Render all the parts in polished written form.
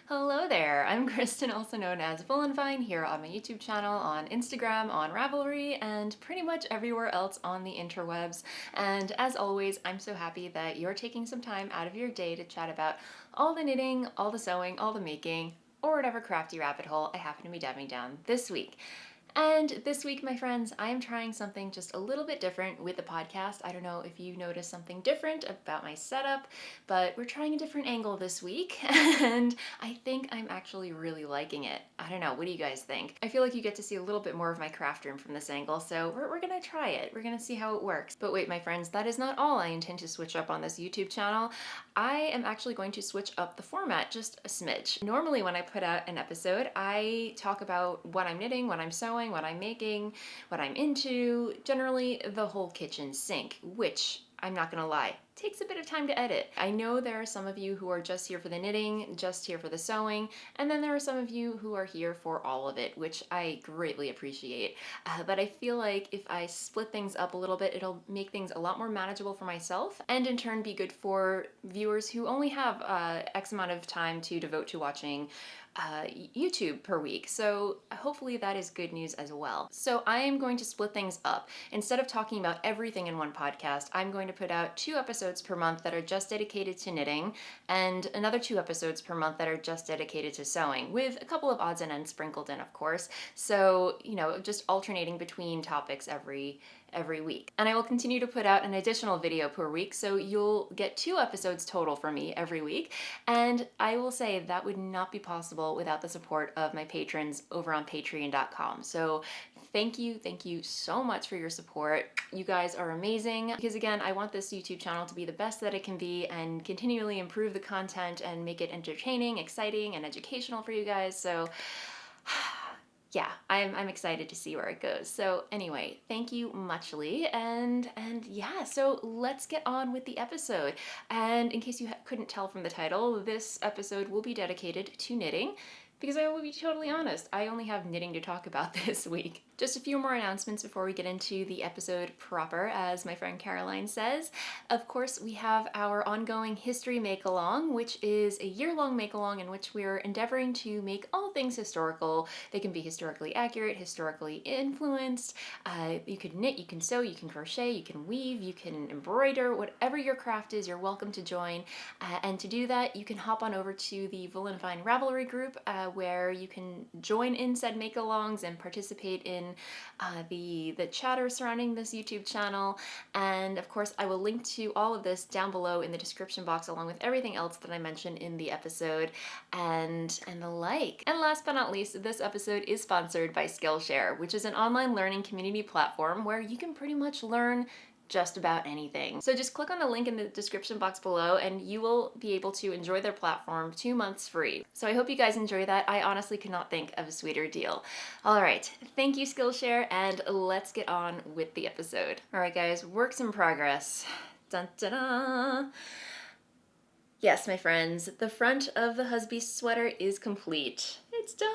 Hello there, I'm Kristen, also known as Voolenvine, here on my YouTube channel, on Instagram, on Ravelry, and pretty much everywhere else on the interwebs. And as always, I'm so happy that you're taking some time out of your day to chat about all the knitting, all the sewing, all the making, or whatever crafty rabbit hole I happen to be diving down this week. And this week, my friends, I am trying something just a little bit different with the podcast. I don't know if you noticed something different about my setup, but we're trying a different angle this week, and I think I'm actually really liking it. I don't know, what do you guys think? I feel like you get to see a little bit more of my craft room from this angle, so we're gonna try it. We're gonna see how it works. But wait, my friends, that is not all I intend to switch up on this YouTube channel. I am actually going to switch up the format just a smidge. Normally when I put out an episode, I talk about what I'm knitting, what I'm sewing, what I'm making, what I'm into, generally the whole kitchen sink, which, I'm not gonna lie, takes a bit of time to edit. I know there are some of you who are just here for the knitting, just here for the sewing, and then there are some of you who are here for all of it, which I greatly appreciate. But I feel like if I split things up a little bit, it'll make things a lot more manageable for myself, and in turn be good for viewers who only have X amount of time to devote to watching YouTube per week. So hopefully that is good news as well. So I am going to split things up. Instead of talking about everything in one podcast, I'm going to put out 2 episodes per month that are just dedicated to knitting, and another 2 episodes per month that are just dedicated to sewing, with a couple of odds and ends sprinkled in, of course. So, you know, just alternating between topics every week. And I will continue to put out an additional video per week, so you'll get 2 episodes total from me every week. And I will say that would not be possible without the support of my patrons over on patreon.com. So thank you so much for your support. You guys are amazing, because again, I want this YouTube channel to be the best that it can be and continually improve the content and make it entertaining, exciting, and educational for you guys. So yeah, I'm excited to see where it goes. So anyway, thank you muchly, and yeah, so let's get on with the episode. And in case you couldn't tell from the title, this episode will be dedicated to knitting, because I will be totally honest, I only have knitting to talk about this week. Just a few more announcements before we get into the episode proper, as my friend Caroline says. Of course, we have our ongoing History Make-Along, which is a year-long make-along in which we're endeavoring to make all things historical. They can be historically accurate, historically influenced. You can knit, you can sew, you can crochet, you can weave, you can embroider, whatever your craft is, you're welcome to join. And to do that, you can hop on over to the Voolenvine Ravelry group, where you can join in said make-alongs and participate in the chatter surrounding this YouTube channel. And of course, I will link to all of this down below in the description box, along with everything else that I mentioned in the episode and the like. And last but not least, this episode is sponsored by Skillshare, which is an online learning community platform where you can pretty much learn just about anything. So just click on the link in the description box below and you will be able to enjoy their platform 2 months free. So I hope you guys enjoy that. I honestly could not think of a sweeter deal. All right, thank you Skillshare, and let's get on with the episode. All right guys, works in progress. Dun, dun, dun. Yes, my friends, the front of the husband sweater is complete. It's done!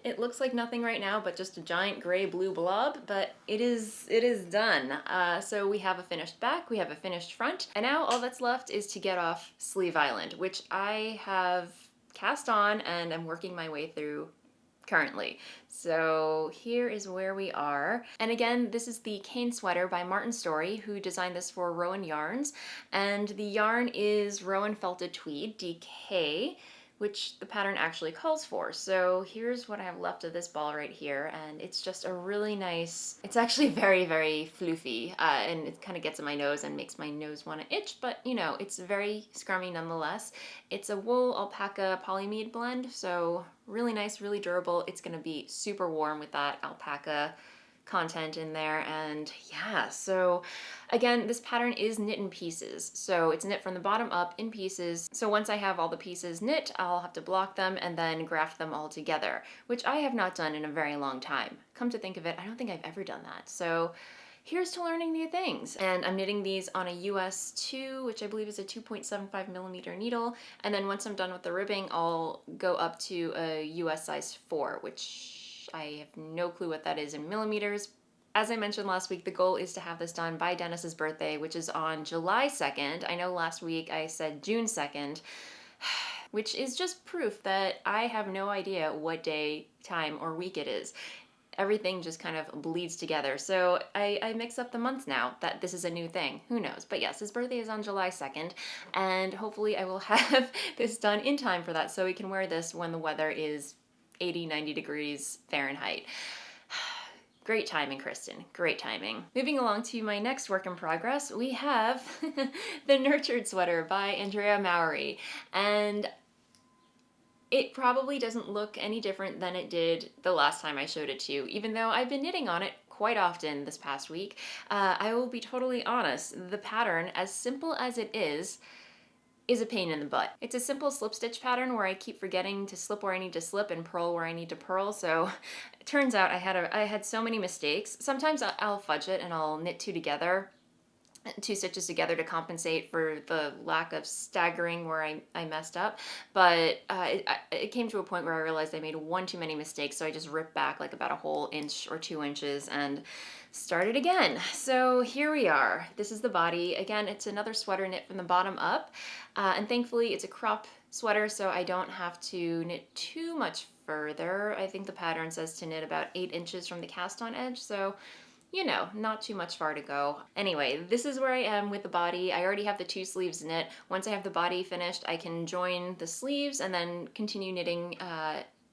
It looks like nothing right now but just a giant gray-blue blob, but it is done. So we have a finished back, we have a finished front, and now all that's left is to get off Sleeve Island, which I have cast on and I'm working my way through currently. So here is where we are. And again, this is the Caine sweater by Martin Storey, who designed this for Rowan Yarns. And the yarn is Rowan Felted Tweed, DK, which the pattern actually calls for. So here's what I have left of this ball right here, and it's just a really nice, it's actually very, very floofy, and it kind of gets in my nose and makes my nose want to itch, but you know, it's very scrummy nonetheless. It's a wool alpaca polyamide blend, so really nice, really durable. It's gonna be super warm with that alpaca content in there. And yeah, so again, this pattern is knit in pieces, so it's knit from the bottom up in pieces. So once I have all the pieces knit, I'll have to block them and then graft them all together, which I have not done in a very long time. Come to think of it, I don't think I've ever done that. So here's to learning new things. And I'm knitting these on a US 2, which I believe is a 2.75 millimeter needle. And then once I'm done with the ribbing, I'll go up to a US size 4, which I have no clue what that is in millimeters. As I mentioned last week, the goal is to have this done by Dennis's birthday, which is on July 2nd. I know last week I said June 2nd. which is just proof that I have no idea what day, time, or week it is. Everything just kind of bleeds together. So I mix up the months now that this is a new thing. Who knows? But yes, his birthday is on July 2nd, and hopefully I will have this done in time for that so we can wear this when the weather is 80, 90 degrees Fahrenheit. Great timing, Kristen. Great timing. Moving along to my next work in progress, we have the Nurtured Sweater by Andrea Mowry. And it probably doesn't look any different than it did the last time I showed it to you, even though I've been knitting on it quite often this past week. I will be totally honest, the pattern, as simple as it is a pain in the butt. It's a simple slip stitch pattern where I keep forgetting to slip where I need to slip and purl where I need to purl. So it turns out I had so many mistakes. Sometimes I'll fudge it and I'll knit two stitches together to compensate for the lack of staggering where I messed up. But it came to a point where I realized I made one too many mistakes, so I just ripped back like about a whole inch or 2 inches and started again. So here we are. This is the body. Again, it's another sweater knit from the bottom up. And thankfully it's a crop sweater, so I don't have to knit too much further. I think the pattern says to knit about 8 inches from the cast on edge, so you know, not too much far to go. Anyway, this is where I am with the body. I already have the 2 sleeves knit. Once I have the body finished, I can join the sleeves and then continue knitting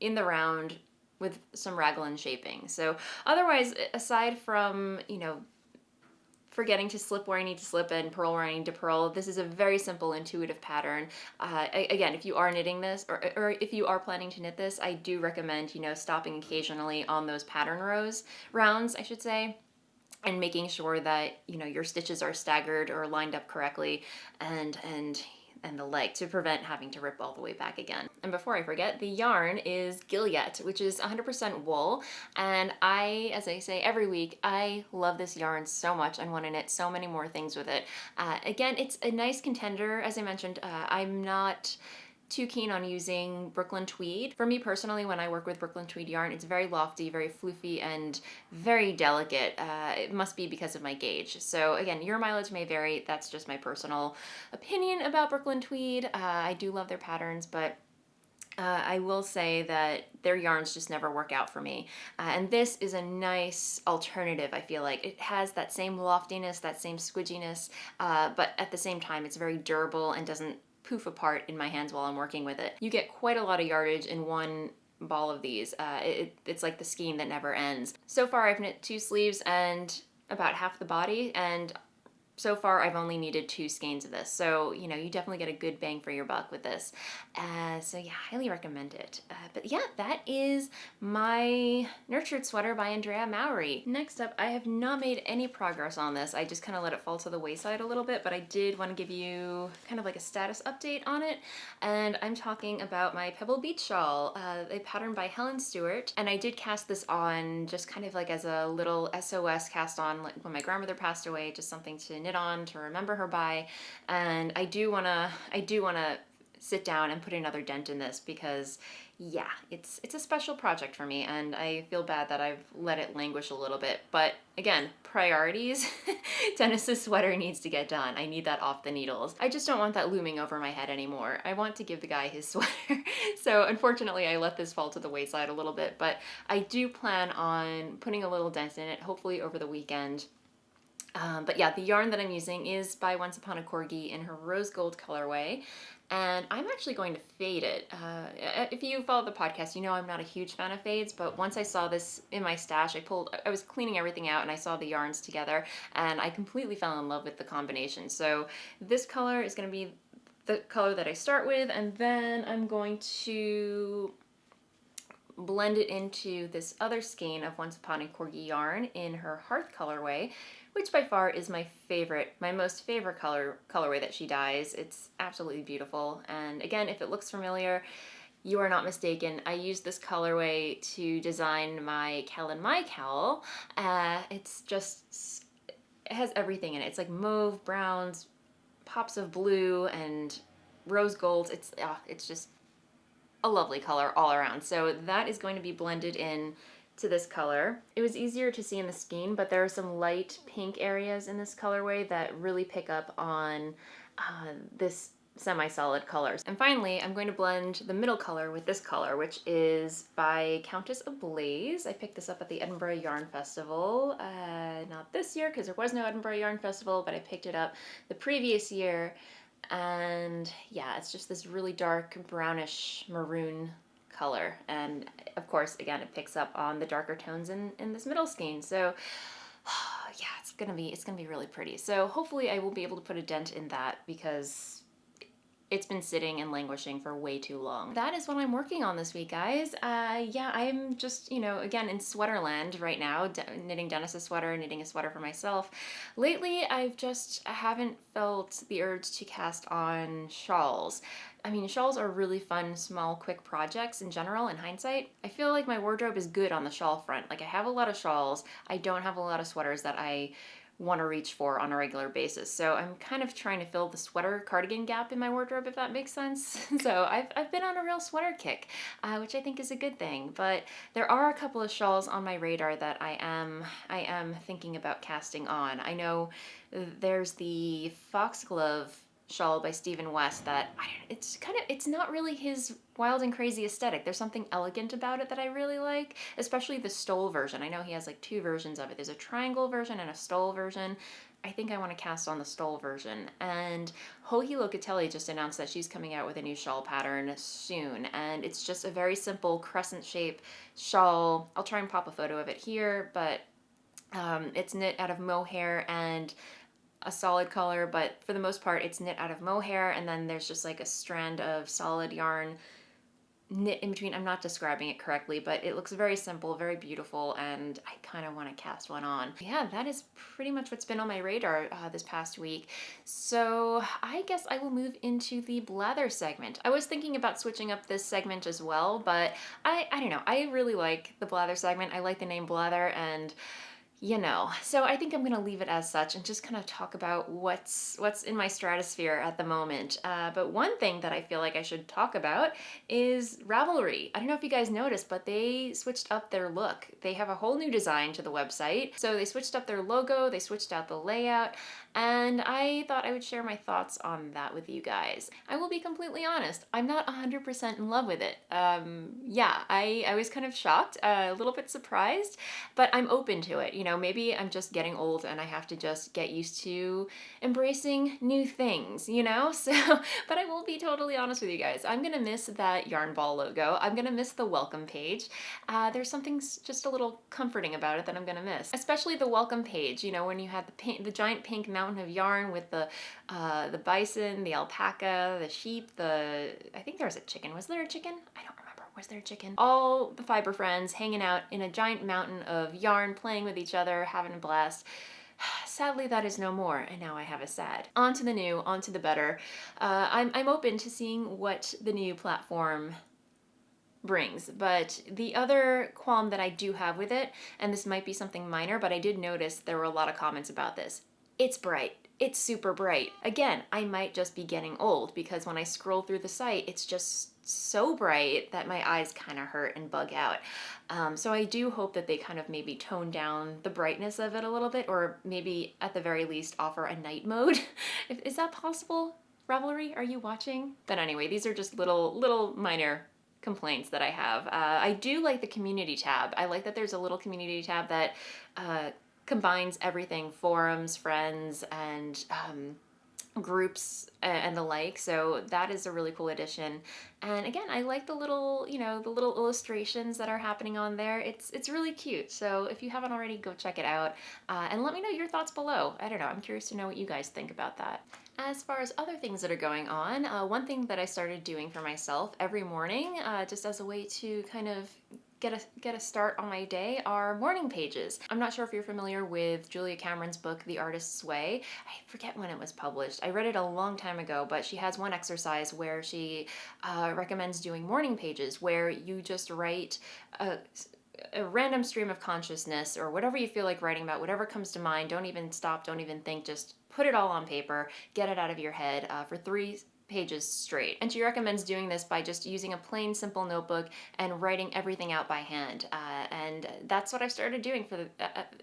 in the round with some raglan shaping. So otherwise, aside from, you know, forgetting to slip where I need to slip and purl where I need to purl, this is a very simple, intuitive pattern. Again, if you are knitting this, or if you are planning to knit this, I do recommend, you know, stopping occasionally on those pattern rounds, I should say, and making sure that, you know, your stitches are staggered or lined up correctly and the like, to prevent having to rip all the way back again. And before I forget, the yarn is Gilliette, which is 100% wool. And as I say every week, I love this yarn so much and want to knit so many more things with it. Again, it's a nice contender. As I mentioned, I'm not too keen on using Brooklyn tweed. For me personally, when I work with Brooklyn tweed yarn, it's very lofty, very floofy, and very delicate. It must be because of my gauge. So again, your mileage may vary. That's just my personal opinion about Brooklyn tweed. I do love their patterns, but I will say that their yarns just never work out for me. And this is a nice alternative, I feel like. It has that same loftiness, that same squidginess, but at the same time, it's very durable and doesn't poof apart in my hands while I'm working with it. You get quite a lot of yardage in one ball of these. It's like the skein that never ends. So far I've knit 2 sleeves and about half the body, and so far I've only needed 2 skeins of this. So, you know, you definitely get a good bang for your buck with this. So yeah, highly recommend it. But yeah, that is my Nurtured Sweater by Andrea Mowry. Next up, I have not made any progress on this. I just kind of let it fall to the wayside a little bit, but I did want to give you kind of like a status update on it. And I'm talking about my Pebble Beach Shawl, a pattern by Helen Stewart. And I did cast this on just kind of like as a little SOS cast on, like when my grandmother passed away, just something to knit on to remember her by. And I do wanna sit down and put another dent in this because yeah, it's a special project for me, and I feel bad that I've let it languish a little bit. But again, priorities. Dennis's sweater needs to get done. I need that off the needles. I just don't want that looming over my head anymore. I want to give the guy his sweater. So unfortunately I let this fall to the wayside a little bit, but I do plan on putting a little dent in it, hopefully over the weekend. But yeah, the yarn that I'm using is by Once Upon a Corgi in her rose gold colorway, and I'm actually going to fade it. If you follow the podcast, you know I'm not a huge fan of fades, but once I saw this in my stash, I was cleaning everything out and I saw the yarns together, and I completely fell in love with the combination. So this color is going to be the color that I start with, and then I'm going to blend it into this other skein of Once Upon a Corgi yarn in her Hearth colorway, which by far is my most favorite colorway that she dyes. It's absolutely beautiful. And again, if it looks familiar, you are not mistaken. I used this colorway to design my Cal and My Cowl. It has everything in it. It's like mauve, browns, pops of blue, and rose golds. It's just a lovely color all around. So that is going to be blended in to this color. It was easier to see in the skein, but there are some light pink areas in this colorway that really pick up on this semi-solid colors. And finally, I'm going to blend the middle color with this color, which is by Countess Ablaze. I picked this up at the Edinburgh Yarn Festival. Not this year, because there was no Edinburgh Yarn Festival, but I picked it up the previous year. And yeah, it's just this really dark brownish maroon color. And of course, again, it picks up on the darker tones in this middle skein. So yeah, it's gonna be really pretty. So hopefully I will be able to put a dent in that, because it's been sitting and languishing for way too long. That is what I'm working on this week, guys. Yeah, I'm just, you know, again, in sweaterland right now, knitting Dennis's sweater, knitting a sweater for myself. Lately, I haven't felt the urge to cast on shawls. I mean, shawls are really fun, small, quick projects in general, in hindsight. I feel like my wardrobe is good on the shawl front. Like, I have a lot of shawls. I don't have a lot of sweaters that I want to reach for on a regular basis. So I'm kind of trying to fill the sweater cardigan gap in my wardrobe, if that makes sense. So I've been on a real sweater kick, which I think is a good thing. But there are a couple of shawls on my radar that I am thinking about casting on. I know there's the Foxglove shawl by Stephen West that it's not really his wild and crazy aesthetic. There's something elegant about it that I really like, especially the stole version. I know he has like two versions of it. There's a triangle version and a stole version. I think I want to cast on the stole version. And Locatelli just announced that she's coming out with a new shawl pattern soon, and it's just a very simple crescent shape shawl. I'll try and pop a photo of it here, but it's knit out of mohair and a solid color, but for the most part it's knit out of mohair, and then there's just like a strand of solid yarn knit in between. I'm not describing it correctly, but it looks very simple, very beautiful, and I kind of want to cast one on. Yeah, that is pretty much what's been on my radar this past week. So I guess I will move into the blather segment. I was thinking about switching up this segment as well, but I don't know. I really like the blather segment. I like the name blather, and you know, so I think I'm going to leave it as such and just kind of talk about what's in my stratosphere at the moment. But one thing that I feel like I should talk about is Ravelry. I don't know if you guys noticed, but they switched up their look. They have a whole new design to the website. So they switched up their logo, they switched out the layout, and I thought I would share my thoughts on that with you guys. I will be completely honest, I'm not 100% in love with it. Yeah, I was kind of shocked, a little bit surprised, but I'm open to it. You know, maybe I'm just getting old and I have to just get used to embracing new things, you know? So, but I will be totally honest with you guys. I'm gonna miss that yarn ball logo. I'm gonna miss the welcome page. There's something just a little comforting about it that I'm gonna miss. Especially the welcome page, you know, when you had the giant pink mountain of yarn with the bison, the alpaca, the sheep, I think there was a chicken. Was there a chicken? I don't remember. Was there a chicken? All the fiber friends hanging out in a giant mountain of yarn, playing with each other, having a blast. Sadly, that is no more, and now I have a sad. On to the new, on to the better. I'm open to seeing what the new platform brings, but the other qualm that I do have with it, and this might be something minor, but I did notice there were a lot of comments about this. It's bright. It's super bright. Again, I might just be getting old, because when I scroll through the site, it's just so bright that my eyes kind of hurt and bug out. So I do hope that they kind of maybe tone down the brightness of it a little bit, or maybe at the very least offer a night mode. Is that possible? Ravelry, are you watching? But anyway, these are just little minor complaints that I have. I do like the community tab. I like that there's a little community tab that combines everything: forums, friends, and groups and the like. So that is a really cool addition. And again, I like the little, you know, the little illustrations that are happening on there. It's really cute. So if you haven't already, go check it out, and let me know your thoughts below. I don't know, I'm curious to know what you guys think about that. As far as other things that are going on, one thing that I started doing for myself every morning, just as a way to kind of get a start on my day, are morning pages. I'm not sure if you're familiar with Julia Cameron's book, The Artist's Way. I forget when it was published. I read it a long time ago, but she has one exercise where she recommends doing morning pages, where you just write a random stream of consciousness, or whatever you feel like writing about, whatever comes to mind. Don't even stop, don't even think, just put it all on paper, get it out of your head for pages straight. And she recommends doing this by just using a plain simple notebook and writing everything out by hand. And that's what I've started doing for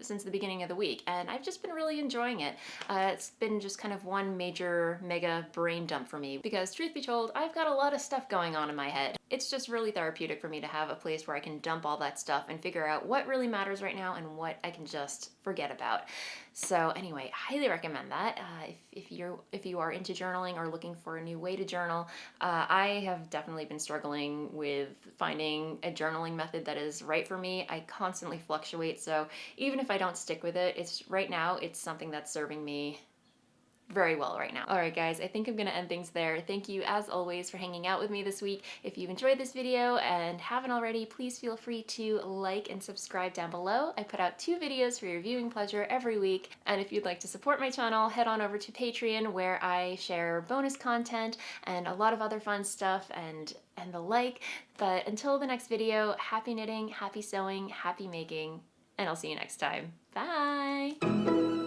since the beginning of the week, and I've just been really enjoying it. It's been just kind of one major mega brain dump for me, because truth be told, I've got a lot of stuff going on in my head. It's just really therapeutic for me to have a place where I can dump all that stuff and figure out what really matters right now and what I can just forget about. So anyway, I highly recommend that. If you are into journaling or looking for a new way to journal, I have definitely been struggling with finding a journaling method that is right for me. I constantly fluctuate, so even if I don't stick with it, right now it's something that's serving me very well right now. Alright guys, I think I'm gonna end things there. Thank you as always for hanging out with me this week. If you enjoyed this video and haven't already, please feel free to like and subscribe down below. I put out 2 videos for your viewing pleasure every week, and if you'd like to support my channel, head on over to Patreon, where I share bonus content and a lot of other fun stuff and the like. But until the next video, happy knitting, happy sewing, happy making, and I'll see you next time. Bye!